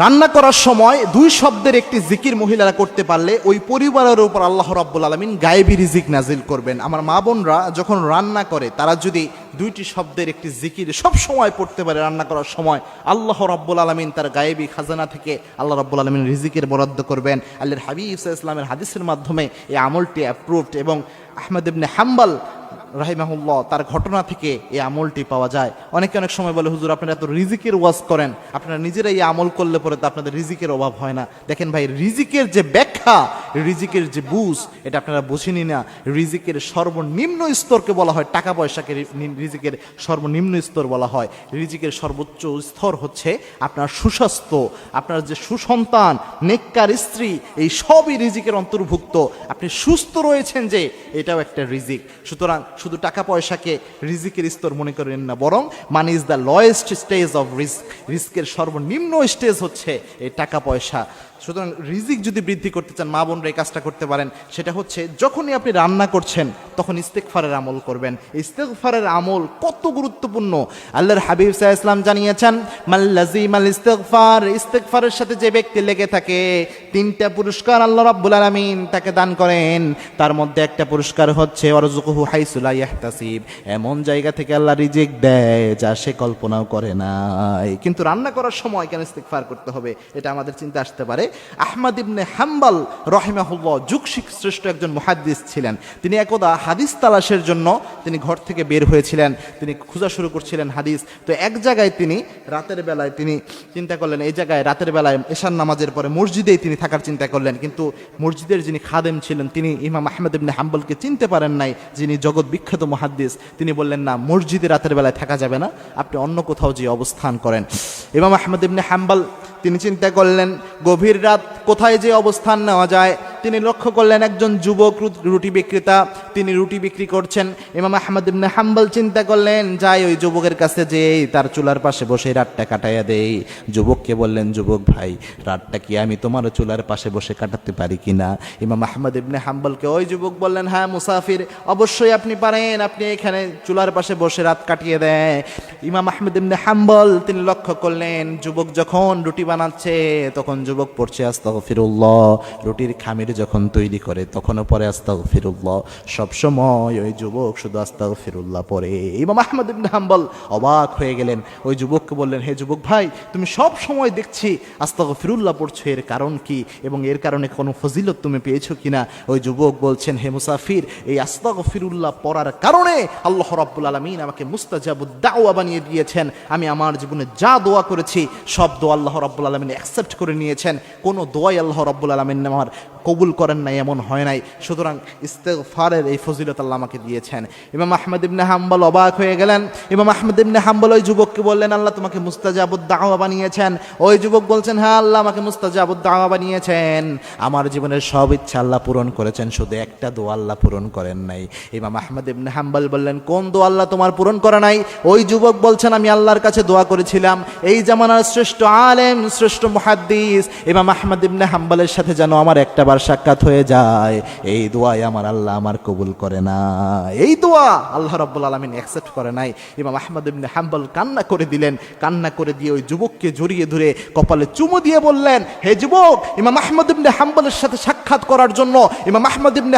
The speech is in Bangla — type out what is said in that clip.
রান্না করার সময় দুই শব্দের একটি জিকির মহিলারা করতে পারলে ওই পরিবারের উপর আল্লাহ রাব্বুল আলামিন গায়েবী রিজিক নাজিল করবেন। আমার মা বোনরা যখন রান্না করে তারা যদি দুইটি শব্দের একটি জিকির সব সময় পড়তে পারে রান্না করার সময়, আল্লাহ রাব্বুল আলামিন তার গায়েবী খাজানা থেকে আল্লাহ রাব্বুল আলামিন রিজিকের বরাদ্দ করবেন। আল্লাহর হাবিব সাল্লাল্লাহু আলাইহি ওয়াসাল্লামের হাদিসের মাধ্যমে এই আমলটি অ্যাপ্রুভড এবং আহমদ ইবনে হাম্বল রাহিমাহুল্লাহ তার ঘটনা থেকে এই আমলটি পাওয়া যায়। অনেকে অনেক সময় বলে, হুজুর আপনারা এত রিজিকের ওয়াজ করেন, আপনারা নিজেরাই এই আমল করলে পরে তো আপনাদের রিজিকের অভাব হয় না। দেখেন ভাই, রিজিকের যে ব্যাখ্যা, রিজিকের যে বুঝ, এটা আপনারা বুঝেনি না। রিজিকের সর্বনিম্ন স্তরকে বলা হয় টাকা পয়সাকে রিজিকের সর্বনিম্ন স্তর বলা হয়। রিজিকের সর্বোচ্চ স্তর হচ্ছে আপনার সুস্বাস্থ্য, আপনার যে সুসন্তান, নেককার স্ত্রী, এই সবই রিজিকের অন্তর্ভুক্ত। আপনি সুস্থ রয়েছেন যে, এটাও একটা রিজিক। সুতরাং শুধু টাকা পয়সাকে রিজিকের স্তর মনে করেন না, বরং money is the lowest stage of risk. রিস্কের সর্বনিম্ন স্টেজ হচ্ছে এই টাকা পয়সা। সুতরাং রিজিক যদি বৃদ্ধি করতে চান, মা বোনরা এই কাজটা করতে পারেন। সেটা হচ্ছে যখনই আপনি রান্না করছেন তখন ইস্তেগফারের আমল করবেন। ইস্তেগফারের আমল কত গুরুত্বপূর্ণ আল্লাহর হাবিব সাল্লাল্লাহু আলাইহি ওয়াসাল্লাম জানিয়েছেন, মাল্লাজিমাল ইস্তেগফার, ইস্তেগফারের সাথে যে ব্যক্তি লেগে থাকে, তিনটা পুরস্কার আল্লাহ রাব্বুল আলামিন তাকে দান করেন। তার মধ্যে একটা পুরস্কার হচ্ছে ওয়ারযুকুহু হাইসু লা ইয়াহতাসিব, এমন জায়গা থেকে আল্লাহ রিজিক দেয় যা সে কল্পনাও করে নাই। কিন্তু রান্না করার সময় কেন ইস্তেগফার করতে হবে, এটা আমাদের চিন্তা আসতে পারে। আহমদ ইবনে হাম্বল রাহিমাহুল্লাহ যুগ শ্রেষ্ঠ একজন মুহাদ্দিস ছিলেন। তিনি একদা হাদিস তালাশের জন্য তিনি ঘর থেকে বের হয়েছিলেন, তিনি খোঁজা শুরু করছিলেন হাদিস। তো এক জায়গায় তিনি রাতের বেলায় তিনি চিন্তা করলেন, এই জায়গায় রাতের বেলায় এশার নামাজের পরে মসজিদেই তিনি থাকার চিন্তা করলেন। কিন্তু মসজিদের যিনি খাদেম ছিলেন, তিনি ইমাম আহমদ ইবনে হাম্বলকে চিনতে পারেন নাই, যিনি জগৎ বিখ্যাত মুহাদ্দিস। তিনি বললেন, না, মসজিদে রাতের বেলায় থাকা যাবে না, আপনি অন্য কোথাও যে অবস্থান করেন। ইমাম আহমদ ইবনে হাম্বল তিনি চিন্তা করলেন, গভীর রাত কোথায় যে অবস্থান নেওয়া যায়। তিনি লক্ষ্য করলেন একজন যুবক রুটি বিক্রেতা, তিনি রুটি বিক্রি করছেন। ইমাম আহমদ ইবনে হাম্বল চিন্তা করলেন, যাই ওই যুবকের কাছে যে তার চুলার পাশে বসে রাতটা কাটাইয়া দেই। যুবককে বললেন, যুবক ভাই, রাতটা কি আমি তোমার চুলার পাশে বসে কাটাতে পারি কিনা? ইমাম আহমদ ইবনে হাম্বলকে ওই যুবক বললেন, হ্যাঁ মুসাফির, অবশ্যই আপনি পারেন, আপনি এখানে চুলার পাশে বসে রাত কাটিয়ে দেয়। ইমাম আহমদ ইবনে হাম্বল তিনি লক্ষ্য করলেন, যুবক যখন রুটি বানাচ্ছে তখন যুবক পড়ছে আস্তাগফিরুল্লাহ, রুটির খামির যখন তৈরি করে তখনও পরে আস্তাগফিরুল্লাহ, সবসময় ওই যুবক শুধু আস্তাগফিরুল্লাহ পড়ে। ইমাম আহমদ ইবনে হাম্বল অবাক হয়ে গেলেন। ওই যুবককে বললেন, হে যুবক ভাই, তুমি সব সময় দেখছি আস্তাগফিরুল্লাহ পড়ছো, এর কারণ কি এবং এর কারণে কোনো ফজিলত তুমি পেয়েছো কিনা? ওই যুবক বলছেন, হে মুসাফির, এই আস্তাগফিরুল্লাহ পড়ার কারণে আল্লাহ রাব্বুল আলামিন আমাকে মুস্তাজাবুদ দাওয়া বানিয়ে দিয়েছেন। আমি আমার জীবনে যা দোয়া করেছি সব দোয়া আল্লাহ রাব্বুল আলামিন অ্যাকসেপ্ট করে নিয়েছেন। কোনো দোয়াই আল্লাহ রাব্বুল আলামিন আমার কবুল করেন নাই, এমন হয় নাই। সুতরাং ইস্তেগফারের এই ফজিলত আল্লাহ আমাকে দিয়েছেন। ইমাম আহমদ ইবনে হাম্বল অবাক হয়ে গেলেন। ইমাম আহমদ ইবনে হাম্বল ওই যুবককে বললেন, আল্লাহ তোমাকে মুস্তাজাবুদ দাওয়া বানিয়েছেন। ওই যুবক বলছেন, হ্যাঁ, আল্লাহ আমাকে মুস্তাজাবুদ দাওয়া বানিয়েছেন। আমার জীবনের সব ইচ্ছা আল্লাহ পূরণ করেছেন, শুধু একটা দোয়া আল্লাহ পূরণ করেন নাই। ইমাম আহমদ ইবনে হাম্বল বললেন, কোন দোয়া আল্লাহ তোমার পূরণ করে নাই? ওই যুবক বলছেন, আমি আল্লাহর কাছে দোয়া করেছিলাম এই জামানার শ্রেষ্ঠ আলেম, শ্রেষ্ঠ মুহাদ্দিস ইমাম আহমদ ইবনে হাম্বলের সাথে যেন আমার একটা সাক্ষাৎ হয়ে যায়। এই দোয়াই আমার আল্লাহ আমার কবুল করে না, এই দোয়া আল্লাহ রাব্বুল আলামিন অ্যাকসেপ্ট করে নাই। ইমাম আহমদ ইবনে হাম্বল কান্না করে দিলেন। কান্না করে দিয়ে ওই যুবককে জড়িয়ে ধরে কপালে চুমু দিয়ে বললেন, হে যুবক, ইমাম আহমদ ইবনে হাম্বলের সাথে সাক্ষাৎ করার জন্য ইমাম আহমদ ইবনে